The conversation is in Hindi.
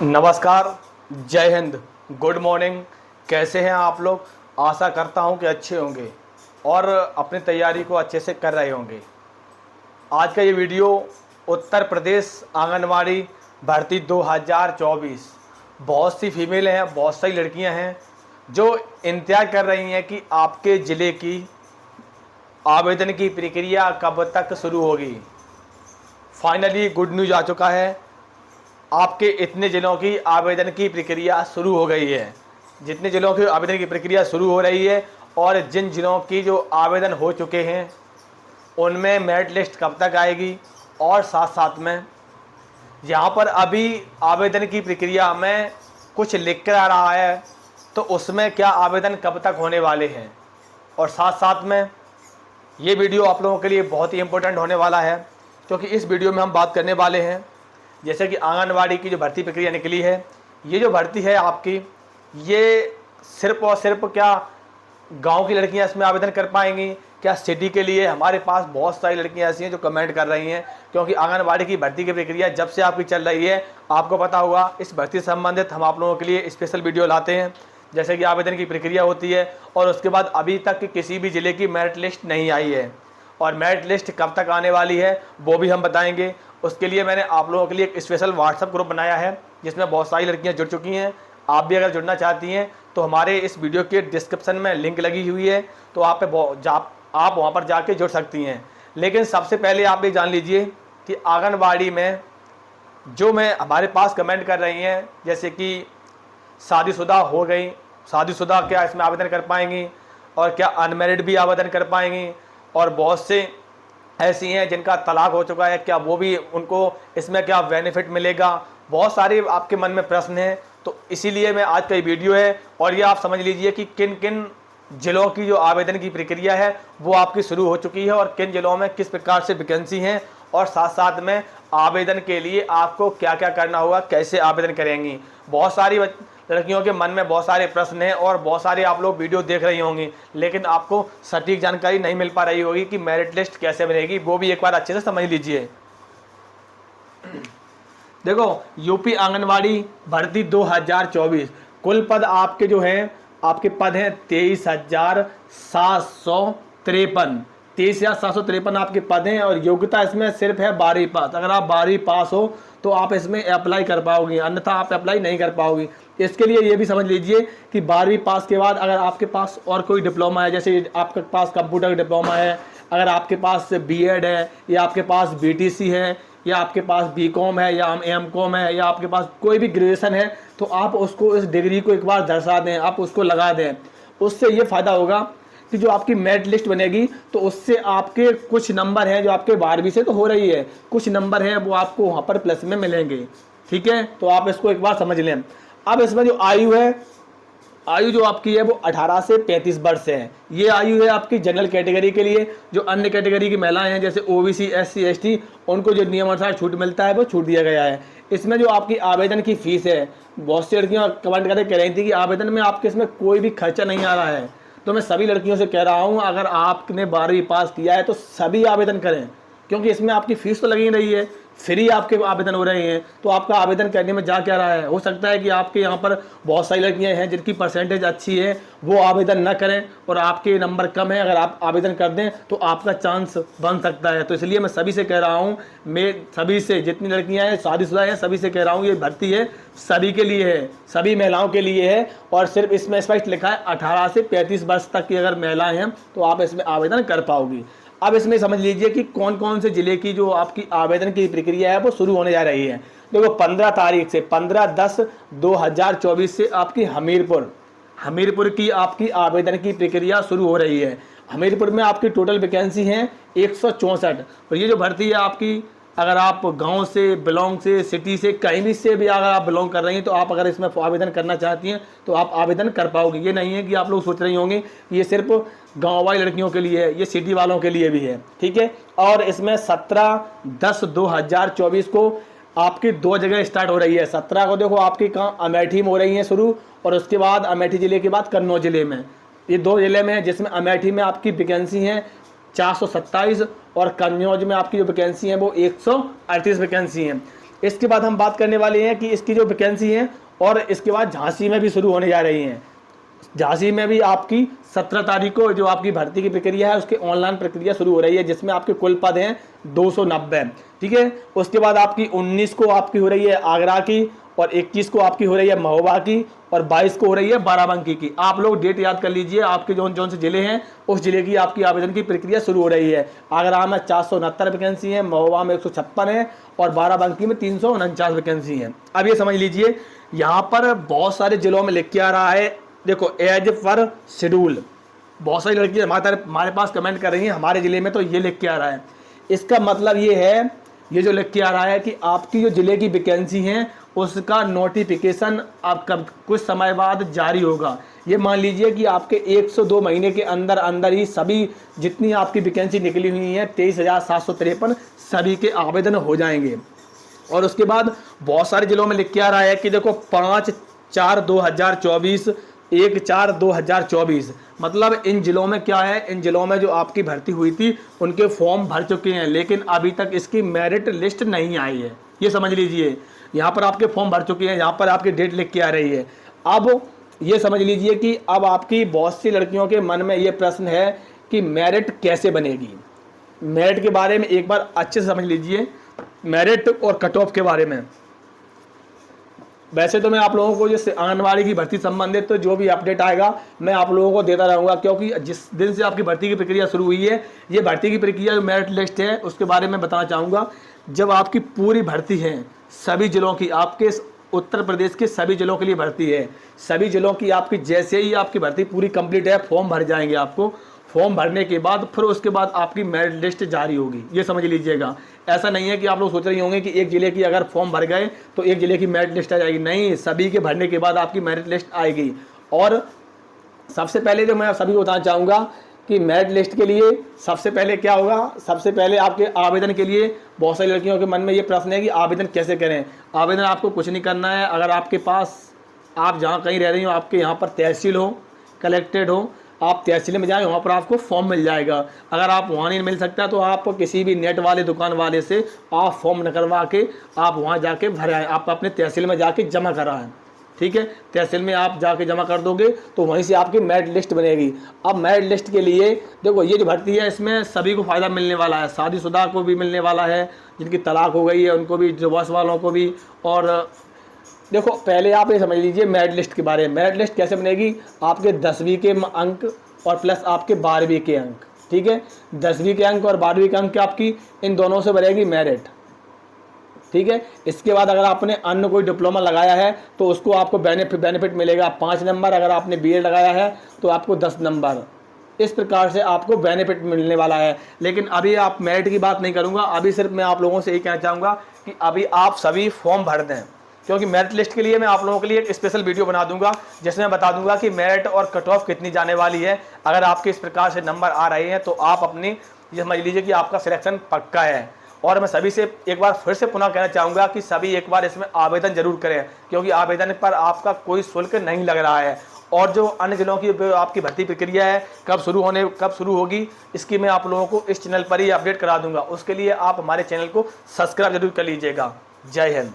नमस्कार, जय हिंद, गुड मॉर्निंग। कैसे हैं आप लोग? आशा करता हूं कि अच्छे होंगे और अपनी तैयारी को अच्छे से कर रहे होंगे। आज का ये वीडियो उत्तर प्रदेश आंगनवाड़ी भर्ती 2024। बहुत सी फीमेल हैं, बहुत सारी लड़कियां हैं जो इंतजार कर रही हैं कि आपके ज़िले की आवेदन की प्रक्रिया कब तक शुरू होगी। फाइनली गुड न्यूज़ आ चुका है, आपके इतने ज़िलों की आवेदन की प्रक्रिया शुरू हो गई है। जितने ज़िलों की आवेदन की प्रक्रिया शुरू हो रही है और जिन ज़िलों की जो आवेदन हो चुके हैं उनमें मेरिट लिस्ट कब तक आएगी, और साथ साथ में यहाँ पर अभी आवेदन की प्रक्रिया में कुछ लिख कर आ रहा है तो उसमें क्या आवेदन कब तक होने वाले हैं। और साथ साथ में ये वीडियो आप लोगों के लिए बहुत ही इम्पोर्टेंट होने वाला है, क्योंकि इस वीडियो में हम बात करने वाले हैं जैसे कि आंगनवाड़ी की जो भर्ती प्रक्रिया निकली है। ये जो भर्ती है आपकी, ये सिर्फ और सिर्फ क्या गांव की लड़कियां इसमें आवेदन कर पाएंगी, क्या सिटी के लिए? हमारे पास बहुत सारी लड़कियां ऐसी हैं जो कमेंट कर रही हैं, क्योंकि आंगनवाड़ी की भर्ती की प्रक्रिया जब से आपकी चल रही है, आपको पता होगा इस भर्ती से संबंधित हम आप लोगों के लिए स्पेशल वीडियो लाते हैं। जैसे कि आवेदन की प्रक्रिया होती है और उसके बाद अभी तक किसी भी ज़िले की मेरिट लिस्ट नहीं आई है, और मेरिट लिस्ट कब तक आने वाली है वो भी हम बताएंगे। उसके लिए मैंने आप लोगों के लिए एक स्पेशल व्हाट्सएप ग्रुप बनाया है जिसमें बहुत सारी लड़कियां जुड़ चुकी हैं। आप भी अगर जुड़ना चाहती हैं तो हमारे इस वीडियो के डिस्क्रिप्शन में लिंक लगी हुई है, तो आप वहां पर जाके जुड़ सकती हैं। लेकिन सबसे पहले आप ये जान लीजिए कि आंगनवाड़ी में जो मैं हमारे पास कमेंट कर रही हैं, जैसे कि शादीशुदा हो गई, शादीशुदा क्या इसमें आवेदन कर पाएंगी, और क्या अनमैरिड भी आवेदन कर पाएंगी, और बहुत से ऐसी हैं जिनका तलाक हो चुका है, क्या वो भी, उनको इसमें क्या बेनिफिट मिलेगा। बहुत सारे आपके मन में प्रश्न हैं, तो इसीलिए मैं आज का ये वीडियो है। और ये आप समझ लीजिए कि किन किन ज़िलों की जो आवेदन की प्रक्रिया है वो आपकी शुरू हो चुकी है, और किन ज़िलों में किस प्रकार से वैकेंसी हैं, और साथ साथ में आवेदन के लिए आपको क्या क्या करना होगा, कैसे आवेदन करेंगी। बहुत सारी लड़कियों के मन में बहुत सारे प्रश्न हैं और बहुत सारे आप लोग वीडियो देख रही होंगी, लेकिन आपको सटीक जानकारी नहीं मिल पा रही होगी कि मेरिट लिस्ट कैसे बनेगी। वो भी एक बार अच्छे से समझ लीजिए। देखो, यूपी आंगनवाड़ी भर्ती 2024 कुल पद आपके जो हैं, आपके पद हैं 23,753 आपके पद हैं, और योग्यता इसमें सिर्फ है 12वीं पास। अगर आप 12वीं पास हो तो आप इसमें अप्लाई कर पाओगे, अन्यथा आप अप्लाई नहीं कर पाओगे। इसके लिए ये भी समझ लीजिए कि 12वीं पास के बाद अगर आपके पास और कोई डिप्लोमा है, जैसे आपके पास कंप्यूटर डिप्लोमा है, अगर आपके पास बीएड है, या आपके पास बीटीसी है, या आपके पास बीकॉम है, या एमकॉम है, या आपके पास कोई भी ग्रेजुएशन है, तो आप उसको, इस डिग्री को एक बार दर्शा दें, आप उसको लगा दें। उससे ये फ़ायदा होगा कि जो आपकी मेरिट लिस्ट बनेगी तो उससे आपके कुछ नंबर हैं जो आपके 12वीं से तो हो रही है, कुछ नंबर हैं वो आपको वहाँ पर प्लस में मिलेंगे। ठीक है, तो आप इसको एक बार समझ लें। अब इसमें जो आयु है, आयु जो आपकी है वो 18 से 35 वर्ष है। ये आयु है आपकी जनरल कैटेगरी के लिए। जो अन्य कैटेगरी की महिलाएं हैं जैसे ओबीसी, एससी, एसटी, उनको जो नियमानुसार छूट मिलता है वो छूट दिया गया है। इसमें जो आपकी आवेदन की फ़ीस है, बहुत सी लड़कियाँ कमेंट करके कह रही थी कि आवेदन में आपके इसमें कोई भी खर्चा नहीं आ रहा है। तो मैं सभी लड़कियों से कह रहा हूँ, अगर आपने 12वीं पास किया है तो सभी आवेदन करें, क्योंकि इसमें आपकी फ़ीस तो लगी रही है, फ्री आपके आवेदन हो रहे हैं। तो आपका आवेदन करने में जा क्या रहा है? हो सकता है कि आपके यहाँ पर बहुत सारी लड़कियाँ हैं जिनकी परसेंटेज अच्छी है, वो आवेदन न करें, और आपके नंबर कम है, अगर आप आवेदन कर दें तो आपका चांस बन सकता है। तो इसलिए मैं सभी से कह रहा हूँ, मैं सभी से, जितनी लड़कियाँ हैं शादीशुदा हैं, सभी से कह रहा हूँ, ये भर्ती है सभी के लिए है, सभी महिलाओं के लिए है। और सिर्फ इसमें स्पष्ट लिखा है 18 से 35 वर्ष तक की अगर महिलाएँ हैं तो आप इसमें आवेदन कर पाओगी। अब इसमें समझ लीजिए कि कौन कौन से ज़िले की जो आपकी आवेदन की प्रक्रिया है वो शुरू होने जा रही है। देखो, 15 तारीख से, 15/10/2024 से आपकी हमीरपुर की आपकी आवेदन की प्रक्रिया शुरू हो रही है। हमीरपुर में आपकी टोटल वैकेंसी हैं 164। और ये जो भर्ती है आपकी, अगर आप गांव से बिलोंग से, सिटी से, कहीं भी से भी अगर आप बिलोंग कर रही हैं, तो आप अगर इसमें आवेदन करना चाहती हैं तो आप आवेदन कर पाओगे। ये नहीं है कि आप लोग सोच रही होंगे कि ये सिर्फ गांव वाली लड़कियों के लिए है, ये सिटी वालों के लिए भी है। ठीक है, और इसमें 17/10/2024 को आपकी 2 जगह स्टार्ट हो रही है। 17 को देखो आपकी कहाँ, अमेठी में हो रही है शुरू, और उसके बाद अमेठी ज़िले के बाद कन्नौज ज़िले में। ये 2 ज़िले में है, जिसमें अमेठी में आपकी वैकेंसी है 427, और कन्नौज में आपकी जो वैकेंसी है वो 138 वैकेंसी हैं। इसके बाद हम बात करने वाले हैं कि इसकी जो वैकेंसी है, और इसके बाद झांसी में भी शुरू होने जा रही हैं। झांसी में भी आपकी 17 तारीख को जो आपकी भर्ती की प्रक्रिया है उसकी ऑनलाइन प्रक्रिया शुरू हो रही है, जिसमें आपके कुल पद हैं 290। ठीक है, उसके बाद आपकी 19 को आपकी हो रही है आगरा की, और 21 को आपकी हो रही है महोबा की, और 22 को हो रही है बाराबंकी की। आप लोग डेट याद कर लीजिए, आपके जौन से जिले हैं उस जिले की आपकी आवेदन की प्रक्रिया शुरू हो रही है। आगरा में 469 वैकेंसी है, महोबा में 156 है, और बाराबंकी में 349 वैकेंसी है। अब ये समझ लीजिए, यहाँ पर बहुत सारे जिलों में लिख के आ रहा है, देखो एज पर शेड्यूल। बहुत सारी लड़कियाँ हमारे पास कमेंट कर रही हैं हमारे ज़िले में तो ये लिख के आ रहा है। इसका मतलब ये है, ये जो लिख के आ रहा है कि आपकी जो ज़िले की वैकेंसी हैं उसका नोटिफिकेशन आपका कुछ समय बाद जारी होगा। ये मान लीजिए कि आपके 102 महीने के अंदर अंदर ही सभी जितनी आपकी वैकेंसी निकली हुई हैं 23,753 सभी के आवेदन हो जाएंगे। और उसके बाद बहुत सारे ज़िलों में लिख के आ रहा है कि देखो 5/4/2024, 1/4/2024, मतलब इन जिलों में क्या है, इन जिलों में जो आपकी भर्ती हुई थी उनके फॉर्म भर चुके हैं, लेकिन अभी तक इसकी मेरिट लिस्ट नहीं आई है। ये समझ लीजिए, यहाँ पर आपके फॉर्म भर चुके हैं, यहाँ पर आपकी डेट लिख के आ रही है। अब ये समझ लीजिए कि अब आपकी बहुत सी लड़कियों के मन में ये प्रश्न है कि मेरिट कैसे बनेगी। मेरिट के बारे में एक बार अच्छे से समझ लीजिए, मेरिट और कट ऑफ के बारे में। वैसे तो मैं आप लोगों को जैसे आंगनबाड़ी की भर्ती संबंधित तो जो भी अपडेट आएगा मैं आप लोगों को देता रहूँगा, क्योंकि जिस दिन से आपकी भर्ती की प्रक्रिया शुरू हुई है, ये भर्ती की प्रक्रिया जो मेरिट लिस्ट है उसके बारे में बताना चाहूँगा। जब आपकी पूरी भर्ती है सभी जिलों की, आपके उत्तर प्रदेश के सभी जिलों के लिए भर्ती है, सभी जिलों की आपकी जैसे ही आपकी भर्ती पूरी कंप्लीट है फॉर्म भर जाएंगे आपको। फॉर्म भरने के बाद फिर उसके बाद आपकी मेरिट लिस्ट जारी होगी, ये समझ लीजिएगा। ऐसा नहीं है कि आप लोग सोच रहे होंगे कि एक ज़िले की अगर फॉर्म भर गए तो एक ज़िले की मेरिट लिस्ट आ जाएगी, नहीं, सभी के भरने के बाद आपकी मेरिट लिस्ट आएगी। और सबसे पहले जो मैं सभी को बताना चाहूँगा कि मेरिट लिस्ट के लिए सबसे पहले क्या होगा, सबसे पहले आपके आवेदन के लिए बहुत सारी लड़कियों के मन में ये प्रश्न है कि आवेदन कैसे करें। आवेदन आपको कुछ नहीं करना है, अगर आपके पास आप जहाँ कहीं रह रही हो आपके यहाँ पर तहसील हो, कलेक्टेड हो, आप तहसील में जाएँ, वहाँ पर आपको फॉर्म मिल जाएगा। अगर आप वहाँ नहीं मिल सकता तो आप किसी भी नेट वाले दुकान वाले से आप फॉर्म निकलवा के आप वहाँ जाके भर आएँ, आप अपने तहसील में जाके जमा कराएँ। ठीक है, तहसील में आप जाके जमा कर दोगे तो वहीं से आपकी मेरिट लिस्ट बनेगी। अब मेरिट लिस्ट के लिए देखो, ये जो भर्ती है इसमें सभी को फ़ायदा मिलने वाला है, शादीशुदा को भी मिलने वाला है, जिनकी तलाक हो गई है उनको भी, डिवोर्स वालों को भी। और देखो पहले आप ये समझ लीजिए मेरिट लिस्ट के बारे में। मेरिट लिस्ट कैसे बनेगी, आपके 10वीं के अंक और प्लस आपके 12वीं के अंक। ठीक है, 10वीं के अंक और 12वीं के अंक आपकी इन दोनों से बनेगी मेरिट। ठीक है, इसके बाद अगर आपने अन्य कोई डिप्लोमा लगाया है तो उसको आपको बेनिफिट मिलेगा 5 नंबर। अगर आपने बीएड लगाया है तो आपको 10 नंबर। इस प्रकार से आपको बेनिफिट मिलने वाला है। लेकिन अभी आप मेरिट की बात नहीं करूंगा, अभी सिर्फ मैं आप लोगों से यही कहना चाहूँगा कि अभी आप सभी फॉर्म भर दें, क्योंकि मेरिट लिस्ट के लिए मैं आप लोगों के लिए एक स्पेशल वीडियो बना दूंगा जिसमें बता दूंगा कि मेरिट और कट ऑफ कितनी जाने वाली है। अगर आपके इस प्रकार से नंबर आ रहे हैं तो आप अपनी ये समझ लीजिए कि आपका सिलेक्शन पक्का है। और मैं सभी से एक बार फिर से पुनः कहना चाहूँगा कि सभी एक बार इसमें आवेदन जरूर करें, क्योंकि आवेदन पर आपका कोई शुल्क नहीं लग रहा है। और जो अन्य जिलों की आपकी भर्ती प्रक्रिया है कब शुरू होगी, इसकी मैं आप लोगों को इस चैनल पर ही अपडेट करा दूंगा। उसके लिए आप हमारे चैनल को सब्सक्राइब जरूर कर लीजिएगा। जय हिंद।